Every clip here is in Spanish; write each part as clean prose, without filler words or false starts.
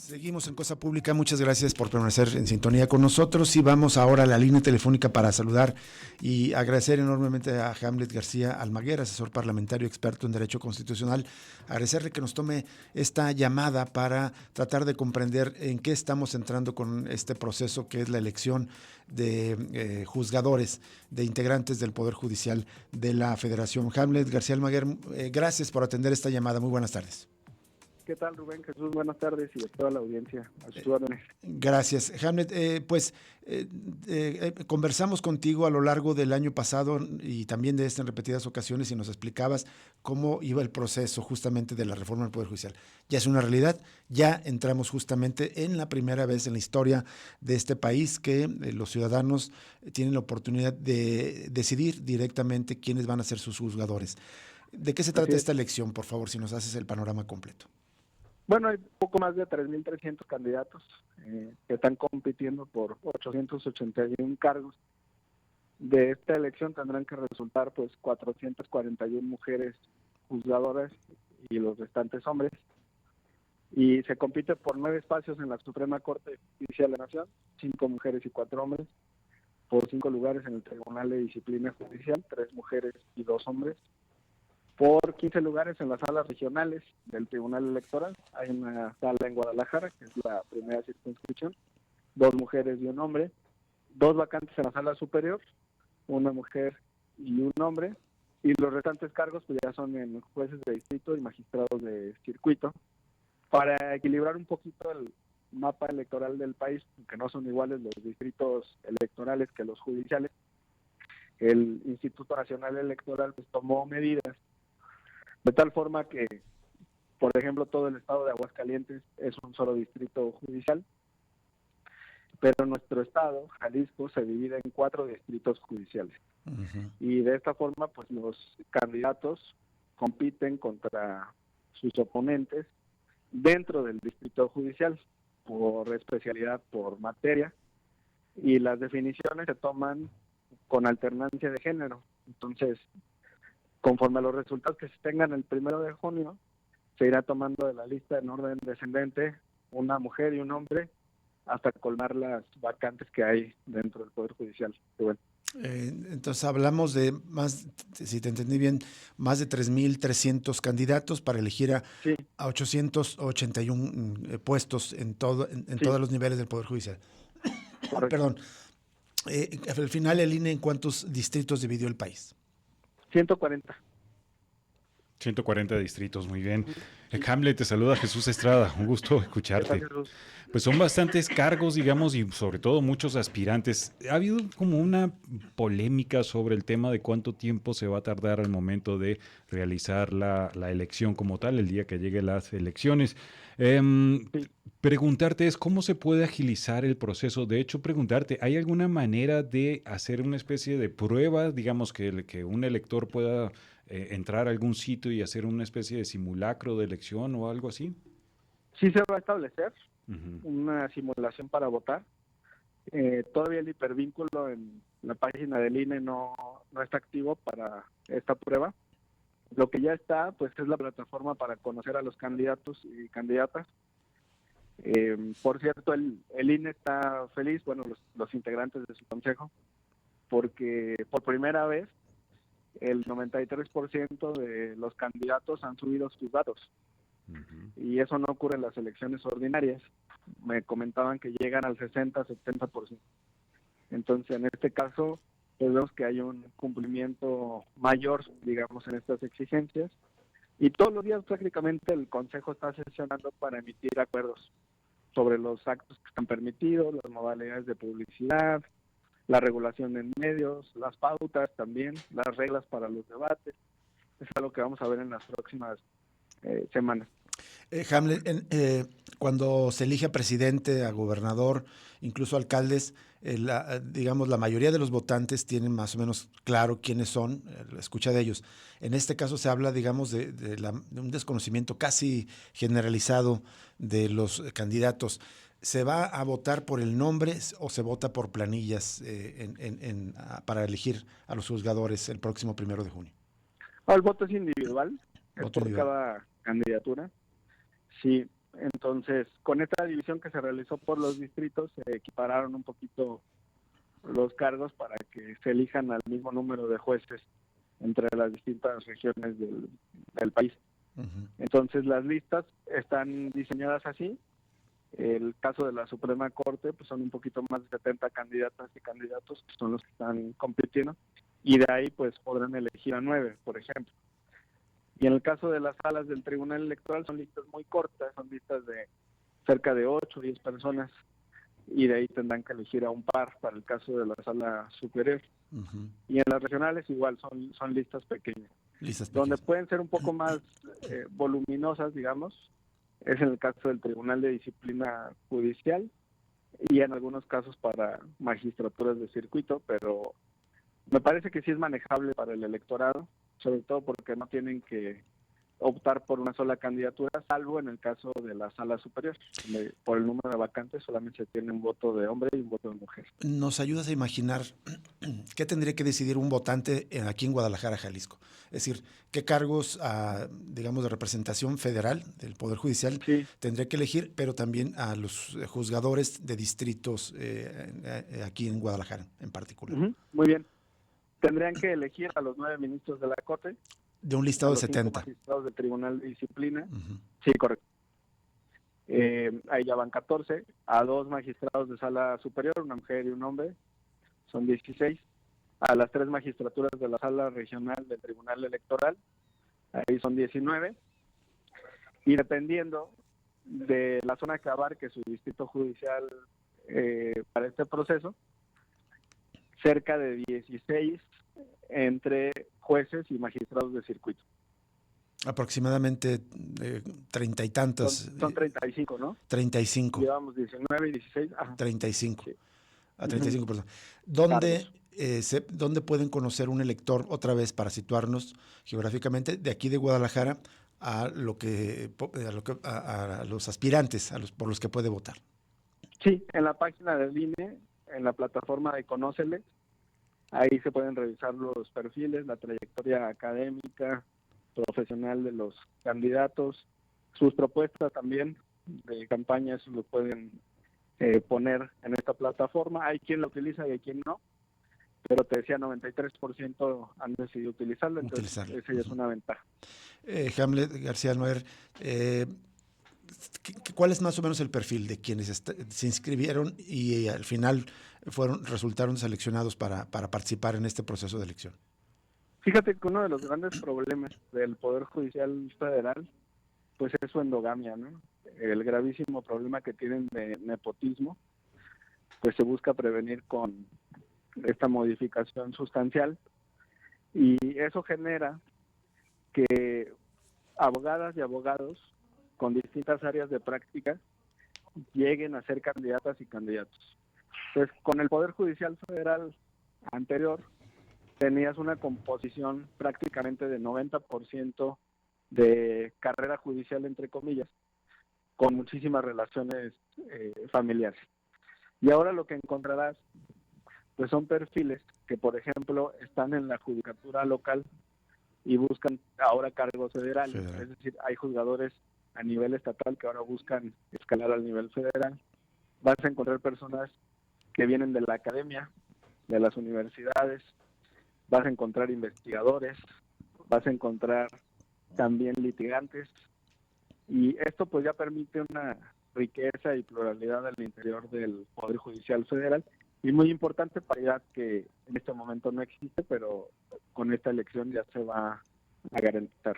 Seguimos en Cosa Pública, muchas gracias por permanecer en sintonía con nosotros y vamos ahora a la línea telefónica para saludar y agradecer enormemente a Hamlet García Almaguer, asesor parlamentario experto en Derecho Constitucional, agradecerle que nos tome esta llamada para tratar de comprender en qué estamos entrando con este proceso que es la elección de juzgadores, de integrantes del Poder Judicial de la Federación. Hamlet García Almaguer, gracias por atender esta llamada, muy buenas tardes. ¿Qué tal, Rubén? Jesús, buenas tardes y a toda la audiencia. A sus órdenes. Gracias. Hamlet, conversamos contigo a lo largo del año pasado y también de en repetidas ocasiones y nos explicabas cómo iba el proceso justamente de la reforma del Poder Judicial. Ya es una realidad, ya entramos justamente en la primera vez en la historia de este país que los ciudadanos tienen la oportunidad de decidir directamente quiénes van a ser sus juzgadores. ¿De qué se trata esta elección, por favor, si nos haces el panorama completo? Bueno, hay poco más de 3.300 candidatos que están compitiendo por 881 cargos. De esta elección tendrán que resultar pues 441 mujeres juzgadoras y los restantes hombres. Y se compite por 9 espacios en la Suprema Corte Judicial de la Nación, 5 mujeres y 4 hombres, por 5 lugares en el Tribunal de Disciplina Judicial, 3 mujeres y 2 hombres, por 15 lugares en las salas regionales del Tribunal Electoral. Hay una sala en Guadalajara, que es la primera circunscripción, 2 mujeres y un hombre, 2 vacantes en la sala superior, una mujer y un hombre, y los restantes cargos pues ya son en jueces de distrito y magistrados de circuito. Para equilibrar un poquito el mapa electoral del país, que no son iguales los distritos electorales que los judiciales, el Instituto Nacional Electoral pues tomó medidas de tal forma que, por ejemplo, todo el estado de Aguascalientes es un solo distrito judicial, pero nuestro estado, Jalisco, se divide en 4 distritos judiciales. Uh-huh. Y de esta forma, pues los candidatos compiten contra sus oponentes dentro del distrito judicial, por especialidad, por materia, y las definiciones se toman con alternancia de género. Entonces, conforme a los resultados que se tengan el 1 de junio, se irá tomando de la lista en orden descendente una mujer y un hombre hasta colmar las vacantes que hay dentro del Poder Judicial. Bueno. Entonces hablamos de más, si te entendí bien, más de 3.300 candidatos para elegir a 881 puestos en todos los niveles del Poder Judicial. Perdón. Al final, el INE, ¿en cuántos distritos dividió el país? 140. 140 distritos, muy bien. Hamlet, te saluda Jesús Estrada, un gusto escucharte. Pues son bastantes cargos, digamos, y sobre todo muchos aspirantes. Ha habido como una polémica sobre el tema de cuánto tiempo se va a tardar al momento de realizar la elección como tal, el día que lleguen las elecciones. Preguntarte es cómo se puede agilizar el proceso. De hecho, preguntarte, ¿hay alguna manera de hacer una especie de prueba, digamos, que un elector pueda entrar a algún sitio y hacer una especie de simulacro de elección o algo así? Sí se va a establecer una simulación para votar. Todavía el hipervínculo en la página del INE no está activo para esta prueba. Lo que ya está, pues, es la plataforma para conocer a los candidatos y candidatas. Por cierto, el INE está feliz, bueno, los integrantes de su consejo, porque por primera vez el 93% de los candidatos han subido sus datos. Uh-huh. Y eso no ocurre en las elecciones ordinarias. Me comentaban que llegan al 60-70%. Entonces, en este caso, pues vemos que hay un cumplimiento mayor, digamos, en estas exigencias. Y todos los días prácticamente el Consejo está sesionando para emitir acuerdos sobre los actos que están permitidos, las modalidades de publicidad, la regulación en medios, las pautas también, las reglas para los debates. Es algo que vamos a ver en las próximas semanas. Hamlet, cuando se elige a presidente, a gobernador, incluso alcaldes, digamos, la mayoría de los votantes tienen más o menos claro quiénes son, la escucha de ellos. En este caso se habla, digamos, de un desconocimiento casi generalizado de los candidatos. ¿Se va a votar por el nombre o se vota por planillas para elegir a los juzgadores el próximo 1 de junio? El voto es individual, es por cada candidatura. Sí, Entonces, con esta división que se realizó por los distritos, se equipararon un poquito los cargos para que se elijan al mismo número de jueces entre las distintas regiones del país. Uh-huh. Entonces, las listas están diseñadas así. El caso de la Suprema Corte, pues son un poquito más de 70 candidatas y candidatos que son los que están compitiendo, y de ahí pues podrán elegir a 9, por ejemplo. Y en el caso de las salas del Tribunal Electoral son listas muy cortas, son listas de cerca de 8 o 10 personas, y de ahí tendrán que elegir a un par para el caso de la sala superior. Uh-huh. Y en las regionales igual son listas pequeñas. Donde pueden ser un poco más voluminosas, digamos, es en el caso del Tribunal de Disciplina Judicial y en algunos casos para magistraturas de circuito, pero me parece que sí es manejable para el electorado, sobre todo porque no tienen que optar por una sola candidatura, salvo en el caso de la sala superior, donde por el número de vacantes solamente se tiene un voto de hombre y un voto de mujer. ¿Nos ayudas a imaginar qué tendría que decidir un votante aquí en Guadalajara, Jalisco? Es decir, ¿qué cargos, digamos, de representación federal del Poder Judicial sí tendría que elegir, pero también a los juzgadores de distritos aquí en Guadalajara en particular? Uh-huh. Muy bien. Tendrían que elegir a los 9 ministros de la Corte. De un listado de 70. 5 magistrados del Tribunal de Disciplina. Uh-huh. Sí, correcto. Ahí ya van 14. A 2 magistrados de sala superior, una mujer y un hombre, son 16. A las 3 magistraturas de la sala regional del Tribunal Electoral, ahí son 19. Y dependiendo de la zona que abarque su distrito judicial para este proceso, cerca de 16 entre jueces y magistrados de circuito. Aproximadamente 30 y tantos. Son 35, ¿no? 35. Llevamos 19 y 16. Ajá. 35. Sí. A 35 personas. ¿Dónde pueden conocer un elector, otra vez para situarnos geográficamente, de aquí de Guadalajara a los aspirantes por los que puede votar? Sí, en la página del INE, en la plataforma de Conócele, ahí se pueden revisar los perfiles, la trayectoria académica, profesional de los candidatos, sus propuestas también de campaña, eso lo pueden poner en esta plataforma. Hay quien la utiliza y hay quien no, pero te decía 93% han decidido utilizarlo, entonces esa ya es una ventaja. Hamlet García Almaguer, ¿cuál es más o menos el perfil de quienes se inscribieron y al final resultaron seleccionados para participar en este proceso de elección? Fíjate que uno de los grandes problemas del Poder Judicial Federal pues es su endogamia, ¿no? El gravísimo problema que tienen de nepotismo, pues se busca prevenir con esta modificación sustancial, y eso genera que abogadas y abogados con distintas áreas de práctica lleguen a ser candidatas y candidatos. Entonces, con el Poder Judicial Federal anterior, tenías una composición prácticamente de 90% de carrera judicial, entre comillas, con muchísimas relaciones familiares. Y ahora lo que encontrarás pues son perfiles que, por ejemplo, están en la judicatura local y buscan ahora cargos federales. Es decir, hay juzgadores a nivel estatal que ahora buscan escalar al nivel federal. Vas a encontrar personas que vienen de la academia, de las universidades, vas a encontrar investigadores, vas a encontrar también litigantes, y esto pues ya permite una riqueza y pluralidad al interior del Poder Judicial Federal, y muy importante, paridad que en este momento no existe, pero con esta elección ya se va a garantizar.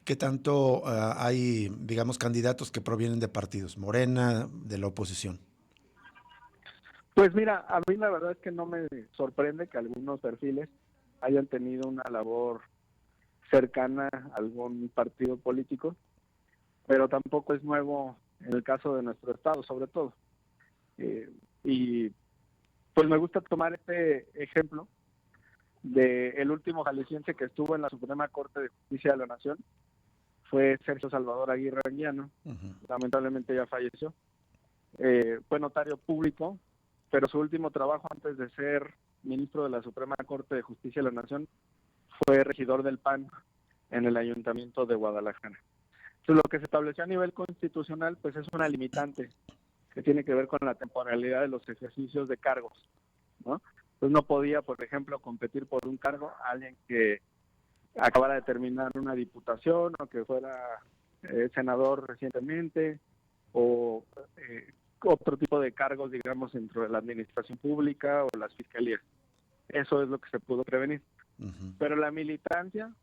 ¿Qué tanto hay, digamos, candidatos que provienen de partidos, Morena, de la oposición? Pues mira, a mí la verdad es que no me sorprende que algunos perfiles hayan tenido una labor cercana a algún partido político, pero tampoco es nuevo en el caso de nuestro estado, sobre todo. Y pues me gusta tomar este ejemplo del último jalisciense que estuvo en la Suprema Corte de Justicia de la Nación, fue Sergio Salvador Aguirre Anguiano. Uh-huh. Lamentablemente ya falleció. Fue notario público, pero su último trabajo antes de ser ministro de la Suprema Corte de Justicia de la Nación fue regidor del PAN en el Ayuntamiento de Guadalajara. Lo que se estableció a nivel constitucional, pues es una limitante que tiene que ver con la temporalidad de los ejercicios de cargos, ¿no? Pues no podía, por ejemplo, competir por un cargo alguien que acabara de terminar una diputación o que fuera senador recientemente o otro tipo de cargos, digamos, dentro de la administración pública o las fiscalías. Eso es lo que se pudo prevenir. Uh-huh. Pero la militancia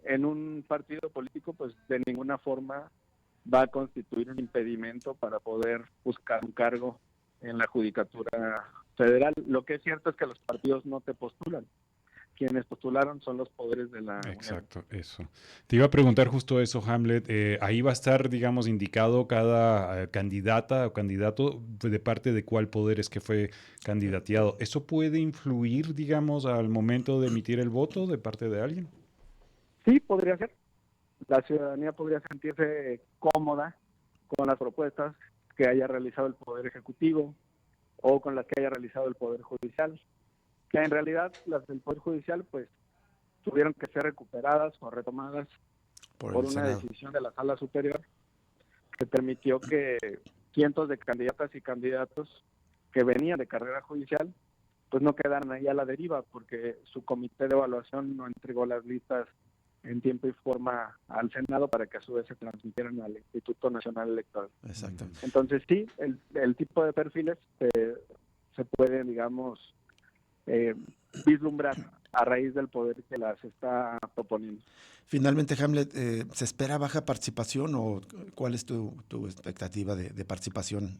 en un partido político, pues de ninguna forma va a constituir un impedimento para poder buscar un cargo en la Judicatura Federal. Lo que es cierto es que los partidos no te postulan. Quienes postularon son los poderes de la Exacto, Unión. eso. Te iba a preguntar justo eso, Hamlet. Ahí va a estar, digamos, indicado cada candidata o candidato de parte de cuál poder es que fue candidateado. ¿Eso puede influir, digamos, al momento de emitir el voto de parte de alguien? Sí, podría ser. La ciudadanía podría sentirse cómoda con las propuestas que haya realizado el Poder Ejecutivo o con las que haya realizado el Poder Judicial, que en realidad las del Poder Judicial pues tuvieron que ser recuperadas o retomadas por una Senado. Decisión de la Sala Superior que permitió que cientos de candidatas y candidatos que venían de carrera judicial pues no quedaran ahí a la deriva porque su comité de evaluación no entregó las listas en tiempo y forma al Senado para que a su vez se transmitieran al Instituto Nacional Electoral. Exacto. Entonces sí, el tipo de perfiles se puede, digamos, vislumbrar a raíz del poder que las está proponiendo. Finalmente, Hamlet, ¿se espera baja participación o cuál es tu expectativa de participación?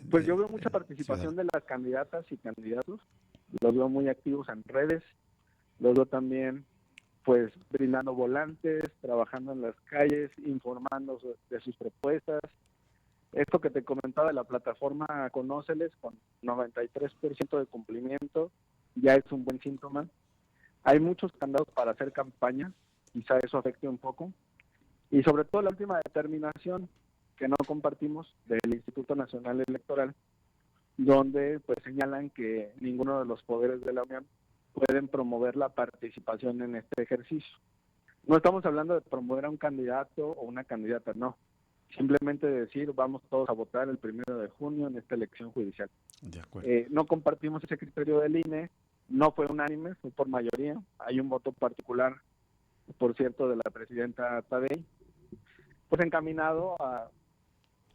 Pues yo veo mucha participación de las candidatas y candidatos, los veo muy activos en redes, los veo también pues brindando volantes, trabajando en las calles, informando de sus propuestas. Esto que te comentaba de la plataforma Conóceles, con 93% de cumplimiento, ya es un buen síntoma. Hay muchos candidatos para hacer campaña, quizá eso afecte un poco. Y sobre todo la última determinación que no compartimos del Instituto Nacional Electoral, donde pues señalan que ninguno de los poderes de la Unión pueden promover la participación en este ejercicio. No estamos hablando de promover a un candidato o una candidata, no. Simplemente decir, vamos todos a votar el 1 de junio en esta elección judicial. De acuerdo. No compartimos ese criterio del INE, no fue unánime, fue por mayoría. Hay un voto particular, por cierto, de la presidenta Tadei, pues encaminado a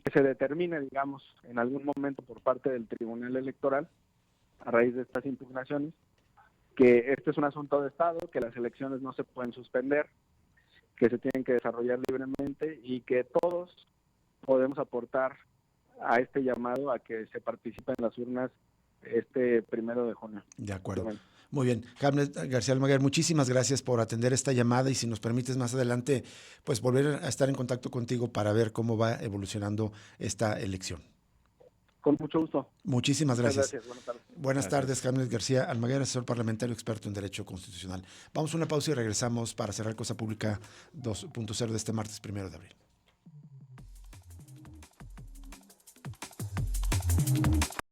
que se determine, digamos, en algún momento por parte del Tribunal Electoral, a raíz de estas impugnaciones, que este es un asunto de Estado, que las elecciones no se pueden suspender, que se tienen que desarrollar libremente y que todos podemos aportar a este llamado a que se participe en las urnas este 1 de junio. De acuerdo. Muy bien. Hamlet García Almaguer, muchísimas gracias por atender esta llamada y si nos permites más adelante, pues volver a estar en contacto contigo para ver cómo va evolucionando esta elección. Con mucho gusto. Muchísimas gracias. Buenas tardes. Buenas tardes, Hamlet García Almaguer, asesor parlamentario experto en Derecho Constitucional. Vamos a una pausa y regresamos para cerrar Cosa Pública 2.0 de este martes 1 de abril.